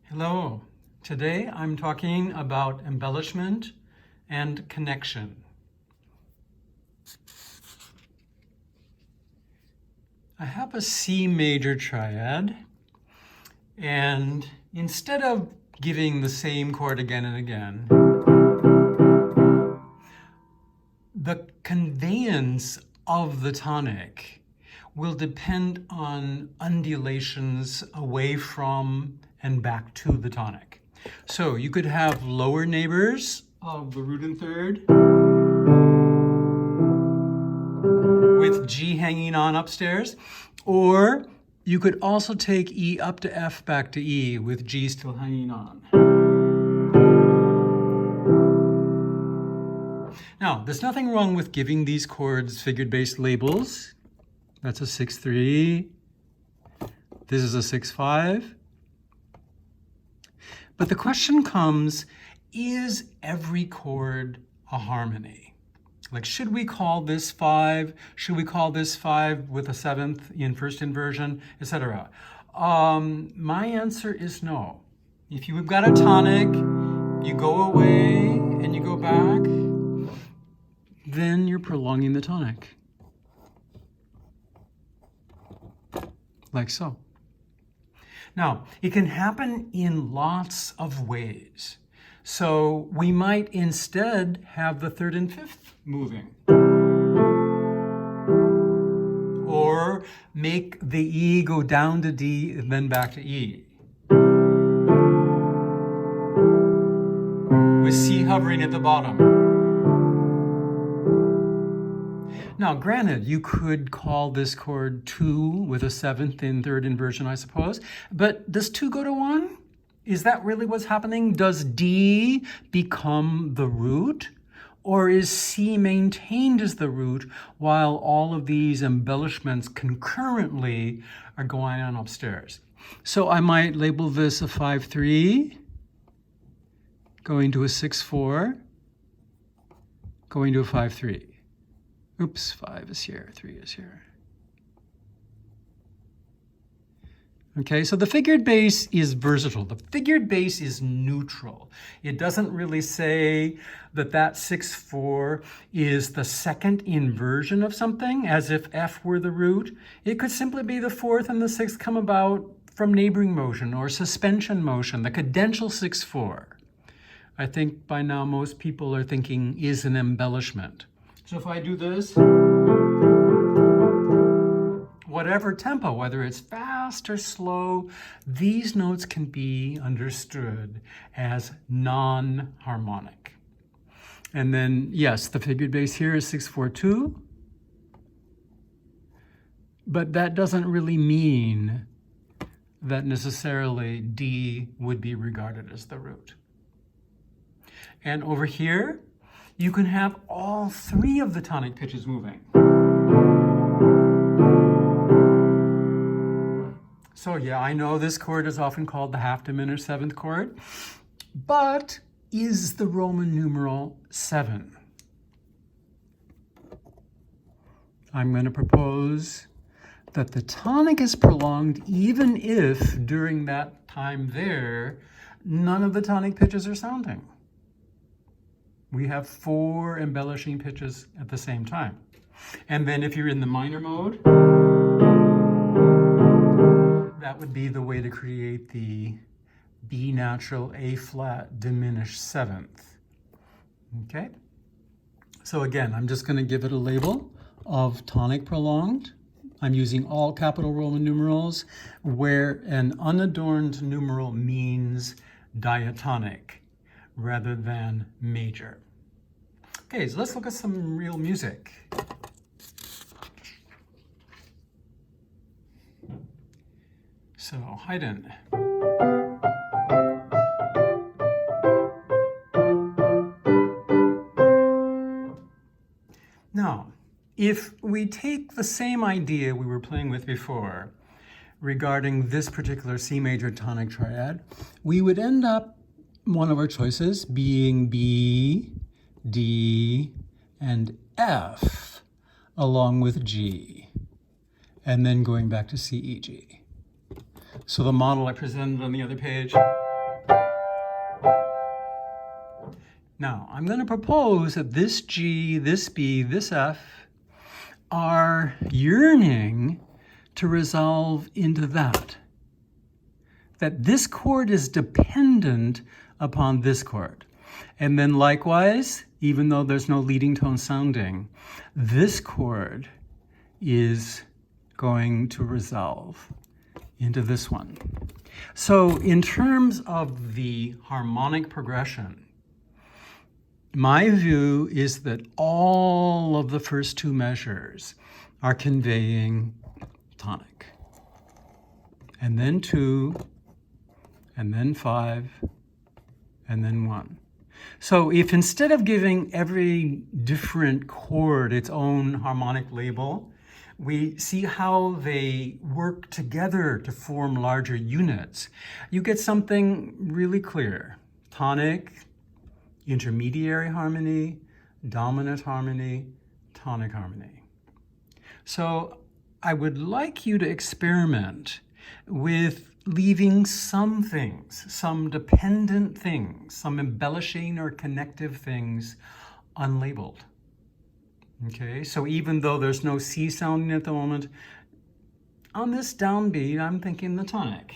Hello. Today I'm talking about embellishment and connection. I have a C major triad, and instead of giving the same chord again and again, the conveyance of the tonic will depend on undulations away from and back to the tonic. So you could have lower neighbors of the root and third with G hanging on upstairs, or you could also take E up to F back to E with G still hanging on. Now, there's nothing wrong with giving these chords figured bass labels. That's a 6-3. This is a 6-5. But the question comes, is every chord a harmony? Like, should we call this 5? Should we call this 5 with a 7th in first inversion, etc.? My answer is no. If you've got a tonic, you go away and you go back, then you're prolonging the tonic. Like so. Now, it can happen in lots of ways. So we might instead have the third and fifth moving. Or make the E go down to D and then back to E. With C hovering at the bottom. Now, granted, you could call this chord 2 with a 7th in third inversion, I suppose. But does 2 go to 1? Is that really what's happening? Does D become the root? Or is C maintained as the root while all of these embellishments concurrently are going on upstairs? So I might label this a 5-3, going to a 6-4, going to a 5-3. Oops, 5 is here, 3 is here. Okay, so the figured bass is versatile. The figured bass is neutral. It doesn't really say that that 6-4 is the second inversion of something, as if F were the root. It could simply be the 4th and the 6th come about from neighboring motion or suspension motion, the cadential 6-4. I think by now most people are thinking is an embellishment. So if I do this, whatever tempo, whether it's fast or slow, these notes can be understood as non-harmonic. And then, yes, the figured bass here is 6-4-2, but that doesn't really mean that necessarily D would be regarded as the root. And over here, you can have all 3 of the tonic pitches moving. So yeah, I know this chord is often called the half diminished 7th chord, but is the Roman numeral 7? I'm going to propose that the tonic is prolonged even if during that time there, none of the tonic pitches are sounding. We have 4 embellishing pitches at the same time. And then if you're in the minor mode, that would be the way to create the B natural A flat diminished 7th. Okay? So again, I'm just going to give it a label of tonic prolonged. I'm using all capital Roman numerals where an unadorned numeral means diatonic rather than major. Okay, so let's look at some real music. So, Haydn. Now, if we take the same idea we were playing with before regarding this particular C major tonic triad, we would end up one of our choices being B, D, and F, along with G, and then going back to C, E, G. So the model I presented on the other page Now, I'm going to propose that this G, this B, this F are yearning to resolve into that. That this chord is dependent upon this chord. And then likewise, even though there's no leading tone sounding, this chord is going to resolve into this one. So in terms of the harmonic progression, my view is that all of the first two measures are conveying tonic. And then 2, and then 5, and then 1. So if instead of giving every different chord its own harmonic label, we see how they work together to form larger units, you get something really clear. Tonic, intermediary harmony, dominant harmony, tonic harmony. So I would like you to experiment with leaving some things, some dependent things, some embellishing or connective things unlabeled. Okay, so even though there's no C sounding at the moment, on this downbeat, I'm thinking the tonic.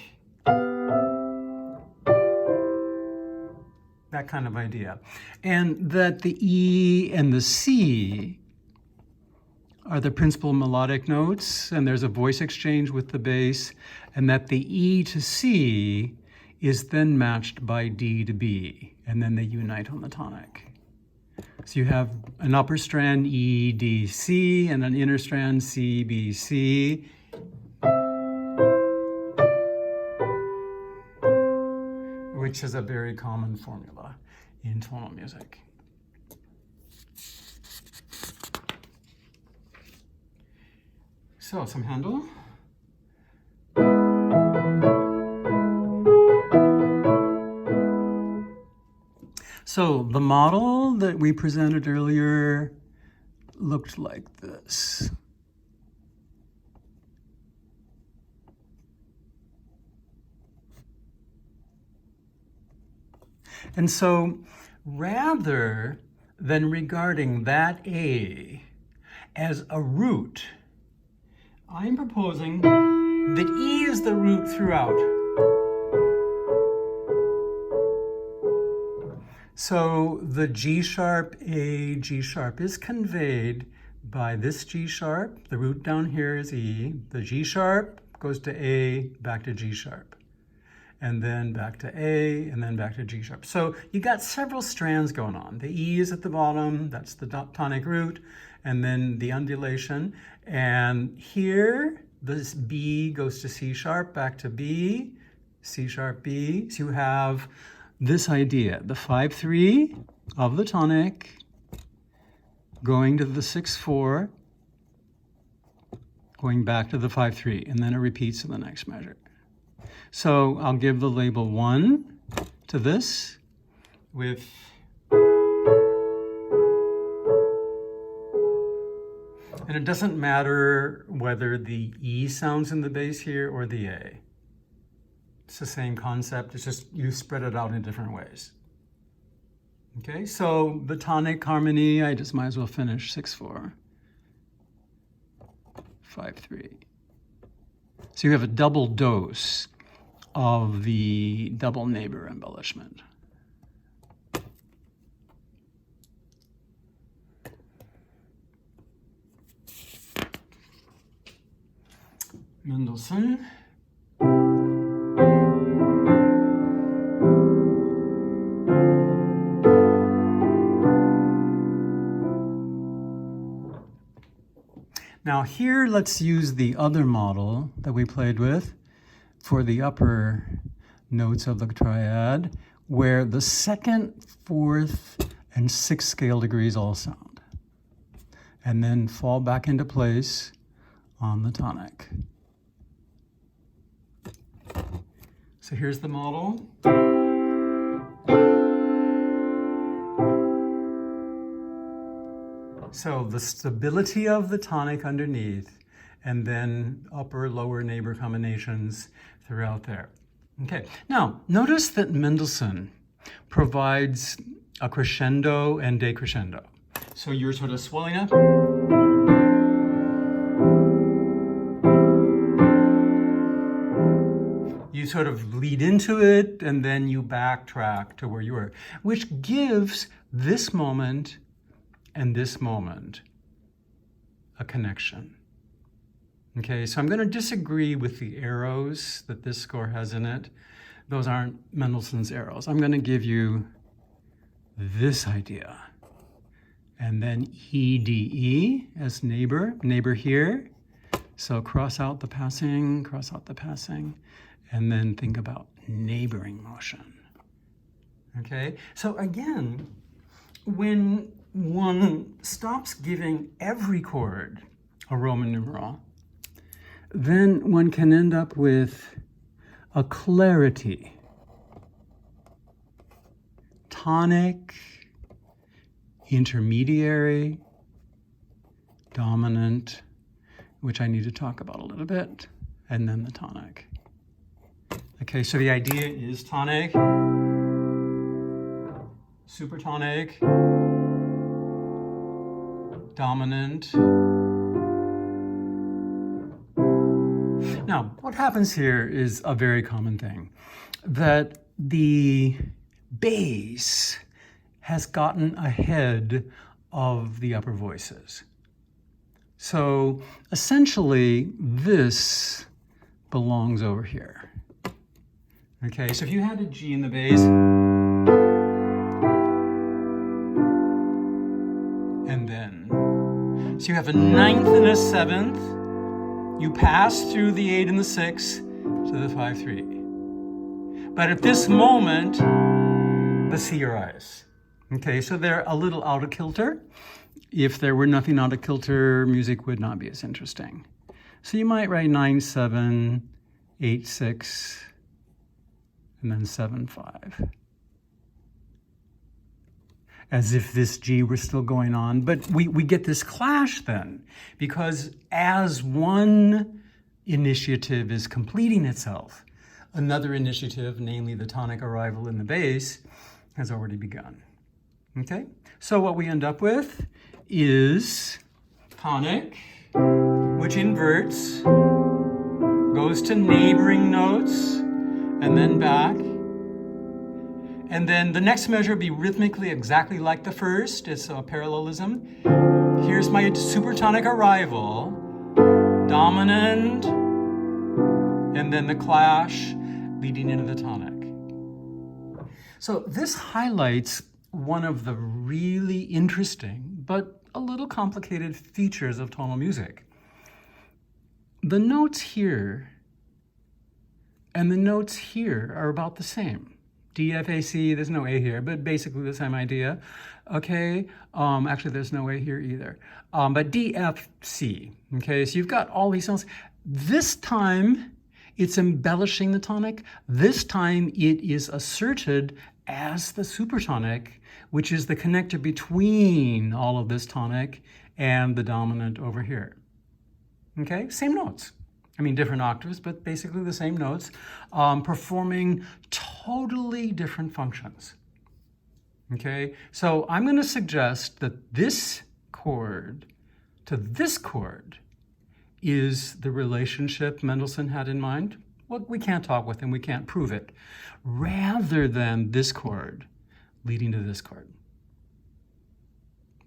That kind of idea. And that the E and the C are the principal melodic notes, and there's a voice exchange with the bass, and that the E to C is then matched by D to B, and then they unite on the tonic. So you have an upper strand E, D, C, and an inner strand C, B, C. Which is a very common formula in tonal music. So, some Handel. So, the model that we presented earlier looked like this. And so, rather than regarding that A as a root, I'm proposing that E is the root throughout. So the G sharp, A, G sharp is conveyed by this G sharp. The root down here is E. The G sharp goes to A, back to G sharp. And then back to A, and then back to G sharp. So you got several strands going on. The E is at the bottom, that's the tonic root, and then the undulation. And here, this B goes to C sharp, back to B, C sharp, B. So you have this idea, the 5-3 of the tonic going to the 6-4, going back to the 5-3, and then it repeats in the next measure. So I'll give the label 1 to this with and it doesn't matter whether the E sounds in the bass here or the A. It's the same concept, it's just you spread it out in different ways. Okay, so the tonic harmony, I just might as well finish 6-4, 5-3. So you have a double dose of the double neighbor embellishment. Mendelssohn. Now here, let's use the other model that we played with for the upper notes of the triad, where the 2nd, 4th, and 6th scale degrees all sound, and then fall back into place on the tonic. So here's the model. So the stability of the tonic underneath, and then upper, lower neighbor combinations throughout there. Okay, now notice that Mendelssohn provides a crescendo and decrescendo. So you're sort of swelling up. You sort of lead into it and then you backtrack to where you were, which gives this moment and this moment a connection. Okay, so I'm going to disagree with the arrows that this score has in it. Those aren't Mendelssohn's arrows. I'm going to give you this idea. And then EDE as neighbor, neighbor here. So cross out the passing, and then think about neighboring motion. Okay, so again, when one stops giving every chord a Roman numeral, then one can end up with a clarity. Tonic, intermediary, dominant, which I need to talk about a little bit, and then the tonic. Okay, so the idea is tonic, supertonic, dominant. Now, what happens here is a very common thing, that the bass has gotten ahead of the upper voices. So essentially, this belongs over here. Okay, so if you had a G in the bass, and then, so you have a ninth and a seventh, you pass through the 8 and the 6 to the 5-3. But at this moment, the C rise. Okay, so they're a little out of kilter. If there were nothing out of kilter, music would not be as interesting. So you might write 9-7, 8-6, and then 7-5. As if this G were still going on. But we get this clash then, because as one initiative is completing itself, another initiative, namely the tonic arrival in the bass, has already begun. Okay? So what we end up with is tonic, which inverts, goes to neighboring notes, and then back. And then the next measure will be rhythmically exactly like the first. It's a parallelism. Here's my supertonic arrival, dominant, and then the clash leading into the tonic. So this highlights one of the really interesting but a little complicated features of tonal music. The notes here and the notes here are about the same. D, F, A, C, there's no A here, but basically the same idea. Okay, actually there's no A here either. But D, F, C, okay, so you've got all these notes. This time it's embellishing the tonic. This time it is asserted as the supertonic, which is the connector between all of this tonic and the dominant over here. Okay, same notes. I mean, different octaves, but basically the same notes, performing totally different functions. Okay, so I'm going to suggest that this chord to this chord is the relationship Mendelssohn had in mind. Well, we can't talk with him, we can't prove it, rather than this chord leading to this chord.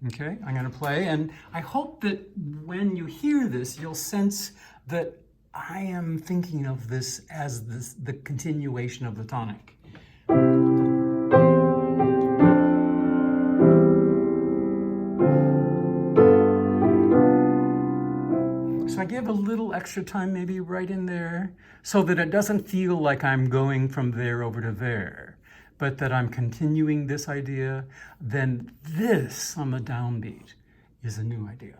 Okay, I'm going to play, and I hope that when you hear this, you'll sense that I am thinking of this as the continuation of the tonic. So I give a little extra time maybe right in there so that it doesn't feel like I'm going from there over to there, but that I'm continuing this idea. Then this on the downbeat is a new idea.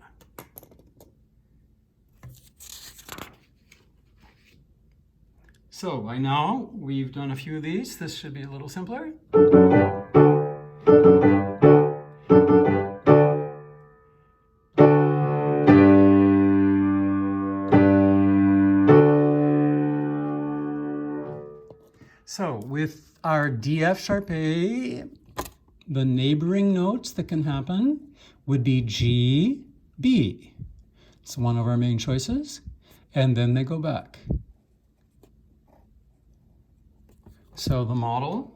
So by now we've done a few of these. This should be a little simpler. So with our D, F sharp A, the neighboring notes that can happen would be G, B. It's one of our main choices. And then they go back. So the model.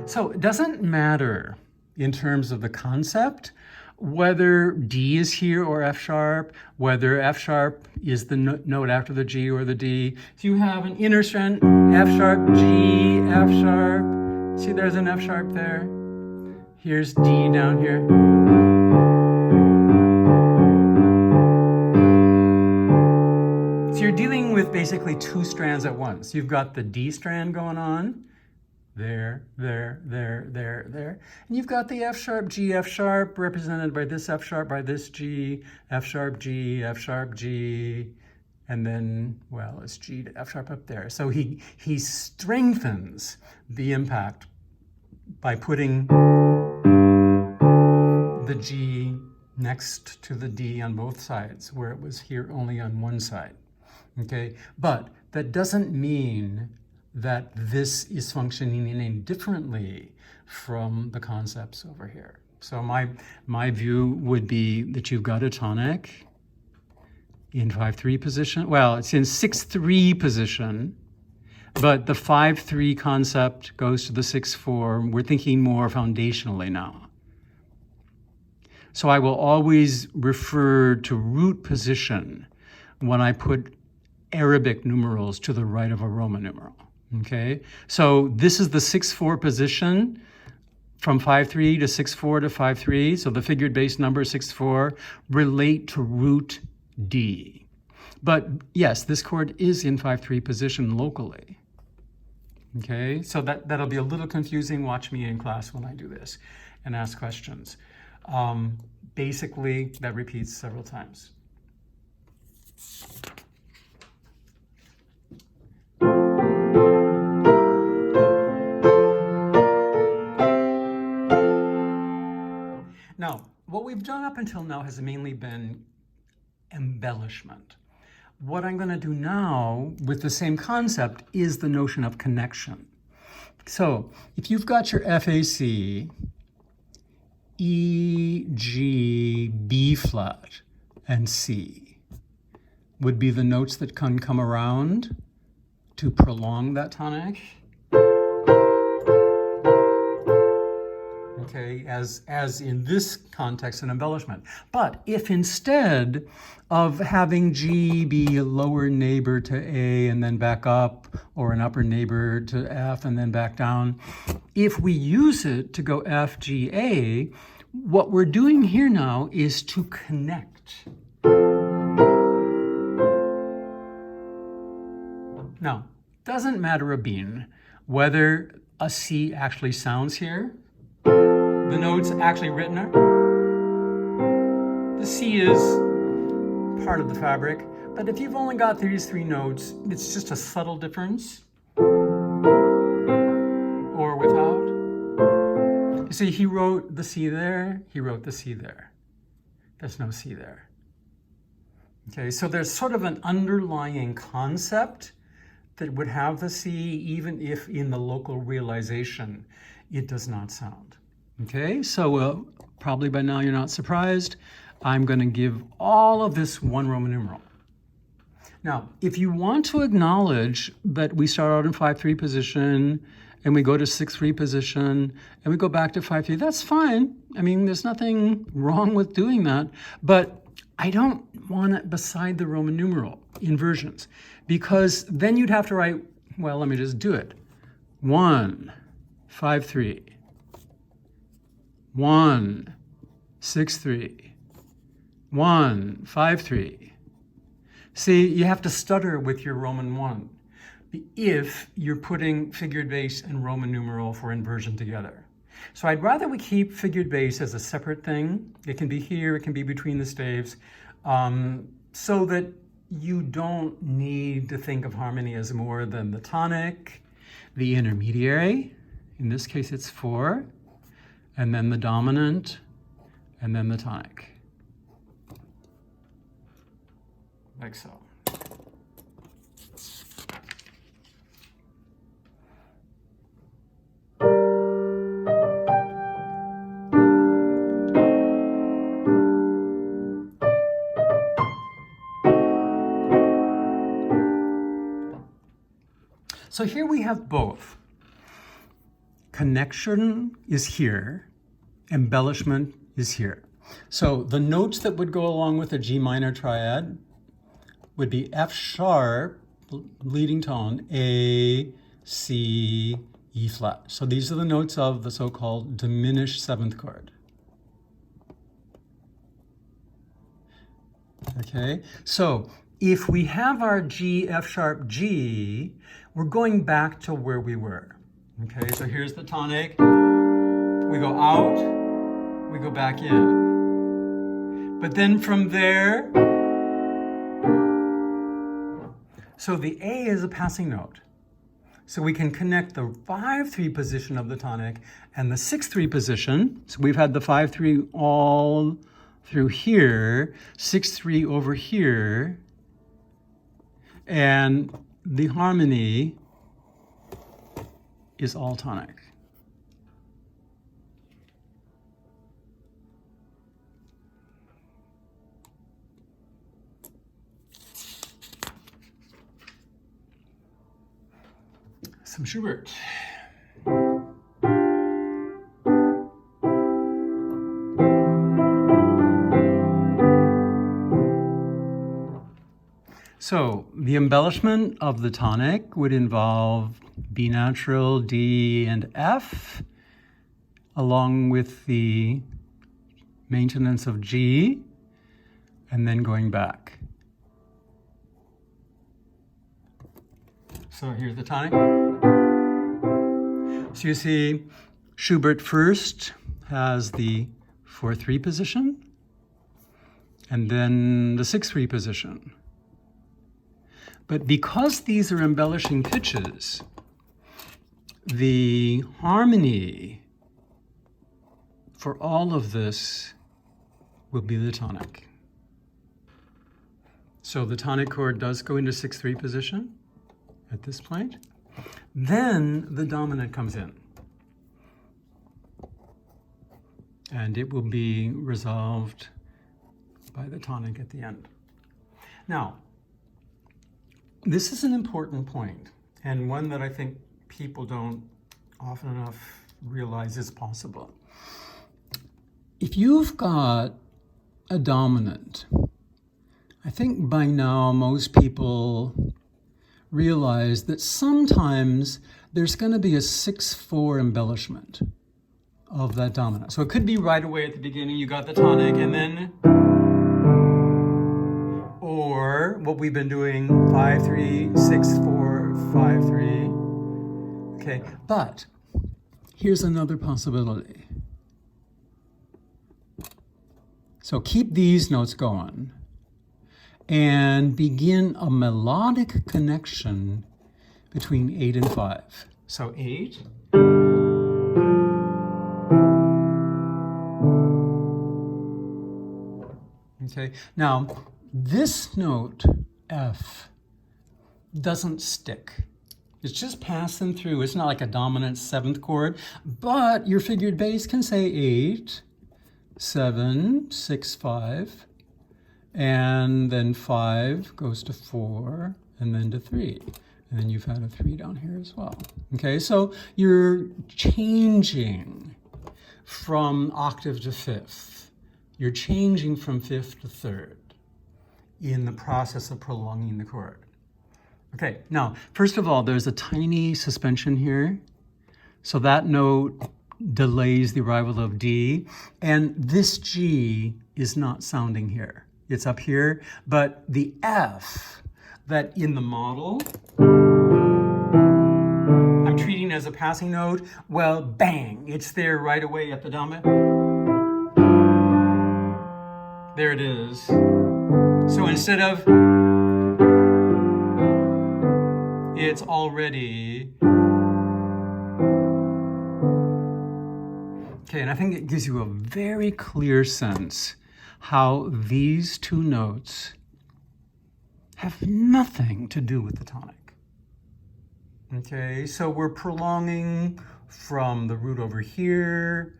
So it doesn't matter in terms of the concept whether D is here or F sharp, whether F sharp is the note after the G or the D. So you have an inner strand, F sharp, G, F sharp. See, there's an F sharp there. Here's D down here. So you're dealing with basically two strands at once. You've got the D strand going on. There, there. And you've got the F sharp, G, F sharp, represented by this F sharp, by this G, F sharp, G, F sharp, G, and then, well, it's G to F sharp up there. So he strengthens the impact by putting the G next to the D on both sides, where it was here only on one side, okay? But that doesn't mean that this is functioning any differently from the concepts over here. So my view would be that you've got a tonic in 5-3 position. Well, it's in 6-3 position, but the 5-3 concept goes to the 6-4. We're thinking more foundationally now. So I will always refer to root position when I put Arabic numerals to the right of a Roman numeral. Okay, so this is the 6-4 position from 5-3 to 6-4 to 5-3. So the figured base number 6-4 relate to root D. But yes, this chord is in 5-3 position locally. Okay, so that'll be a little confusing. Watch me in class when I do this and ask questions. Basically, that repeats several times. Now, what we've done up until now has mainly been embellishment. What I'm going to do now with the same concept is the notion of connection. So if you've got your FAC, E, G, B flat, and C would be the notes that can come around to prolong that tonic. Okay, as in this context, an embellishment. But if instead of having G be a lower neighbor to A and then back up, or an upper neighbor to F and then back down, if we use it to go F, G, A, what we're doing here now is to connect. Now, doesn't matter a bean whether a C actually sounds here. The notes actually written are. The C is part of the fabric, but if you've only got these three notes, it's just a subtle difference. Or without. You see, he wrote the C there, he wrote the C there. There's no C there. Okay, so there's sort of an underlying concept that would have the C, even if in the local realization it does not sound. Okay, so probably by now you're not surprised. I'm going to give all of this one Roman numeral. Now, if you want to acknowledge that we start out in 5-3 position and we go to 6-3 position and we go back to 5-3, that's fine. I mean, there's nothing wrong with doing that, but I don't want it beside the Roman numeral inversions, because then you'd have to write, well, let me just do it. 1, 5-3. 1, 6-3, 1, 5-3. See, you have to stutter with your Roman 1 if you're putting figured bass and Roman numeral for inversion together. So I'd rather we keep figured bass as a separate thing. It can be here, it can be between the staves, so that you don't need to think of harmony as more than the tonic, the intermediary, in this case it's 4, and then the dominant, and then the tonic. Like so. So here we have both. Connection is here, embellishment is here. So the notes that would go along with a G minor triad would be F sharp, leading tone, A, C, E flat. So these are the notes of the so-called diminished seventh chord. Okay, so if we have our G, F sharp, G, we're going back to where we were. Okay, so here's the tonic. We go out, we go back in. But then from there, so the A is a passing note. So we can connect the 5-3 position of the tonic and the 6-3 position. So we've had the 5-3 all through here, 6-3 over here, and the harmony is all tonic. Some Schubert. So the embellishment of the tonic would involve B natural, D, and F, along with the maintenance of G, and then going back. So here's the tonic. So you see, Schubert first has the 4-3 position, and then the 6-3 position. But because these are embellishing pitches, the harmony for all of this will be the tonic. So the tonic chord does go into 6-3 position at this point. Then the dominant comes in. And it will be resolved by the tonic at the end. Now, this is an important point, and one that I think people don't often enough realize is possible. If you've got a dominant, I think by now most people realize that sometimes there's going to be a 6-4 embellishment of that dominant. So it could be right away at the beginning, you got the tonic, and then, or what we've been doing, 5-3, 6-4, 5-3. Okay, but here's another possibility. So keep these notes going and begin a melodic connection between 8 and 5. So 8. Okay, now this note, F, doesn't stick. It's just passing through. It's not like a dominant 7th chord, but your figured bass can say 8, 7, 6, 5, and then 5 goes to 4, and then to 3. And then you've had a 3 down here as well. Okay, so you're changing from octave to 5th. You're changing from 5th to 3rd in the process of prolonging the chord. Okay, now, first of all, there's a tiny suspension here. So that note delays the arrival of D, and this G is not sounding here. It's up here, but the F that in the model I'm treating as a passing note, well, bang, it's there right away at the dominant. There it is. So instead of, it's already, okay, and I think it gives you a very clear sense how these two notes have nothing to do with the tonic. Okay, so we're prolonging from the root over here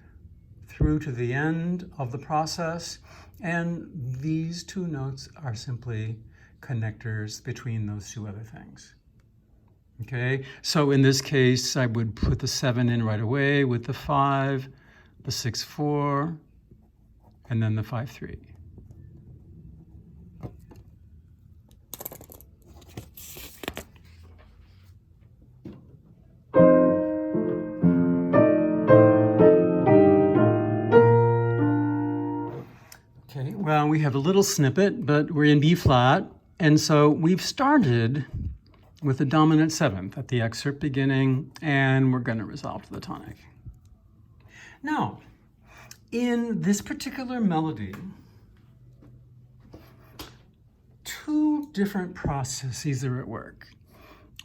through to the end of the process, and these two notes are simply connectors between those two other things. Okay, so in this case, I would put the 7 in right away with the 5, the 6/4, and then the 5/3. Okay, well, we have a little snippet, but we're in B flat, and so we've started with the dominant 7th at the excerpt beginning, and we're going to resolve to the tonic. Now, in this particular melody, two different processes are at work.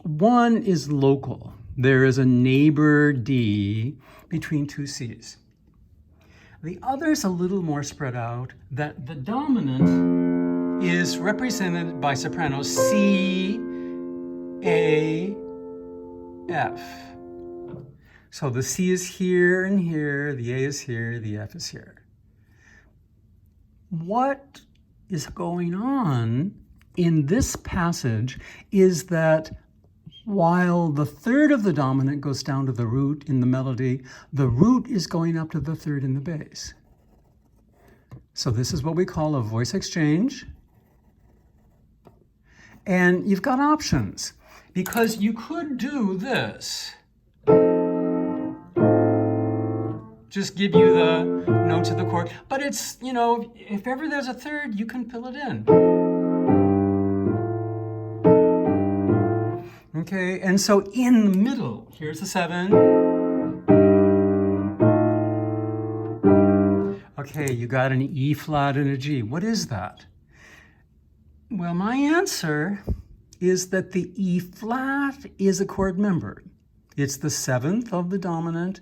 One is local. There is a neighbor D between two Cs. The other is a little more spread out, that the dominant is represented by soprano C, A, F. So the C is here and here, the A is here, the F is here. What is going on in this passage is that while the 3rd of the dominant goes down to the root in the melody, the root is going up to the 3rd in the bass. So this is what we call a voice exchange. And you've got options, because you could do this. Just give you the notes of the chord. But it's, you know, if ever there's a 3rd, you can fill it in. Okay, and so in the middle, here's the 7. Okay, you got an E flat and a G. What is that? Well, my answer is that the E flat is a chord member. It's the 7th of the dominant.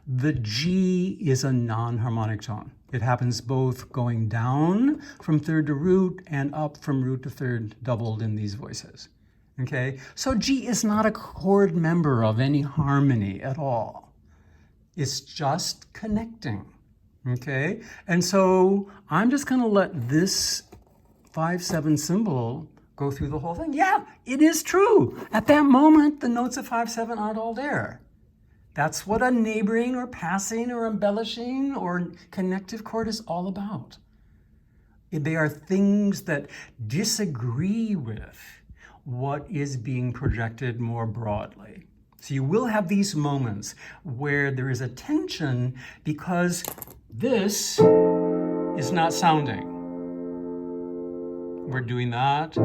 The G is a non-harmonic tone. It happens both going down from 3rd to root and up from root to 3rd, doubled in these voices. Okay, so G is not a chord member of any harmony at all. It's just connecting. Okay, and so I'm just going to let this 5/7 symbol go through the whole thing. Yeah, it is true. At that moment, the notes of 5/7 aren't all there. That's what a neighboring or passing or embellishing or connective chord is all about. They are things that disagree with what is being projected more broadly. So you will have these moments where there is a tension because this is not sounding. We're doing that.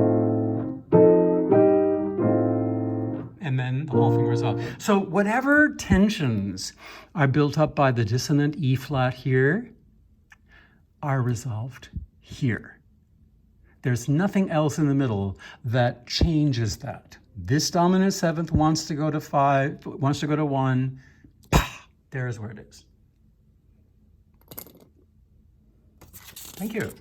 And then the whole thing resolves. So whatever tensions are built up by the dissonant E flat here are resolved here. There's nothing else in the middle that changes that. This dominant 7th wants to go to 5, wants to go to 1. There's where it is. Thank you.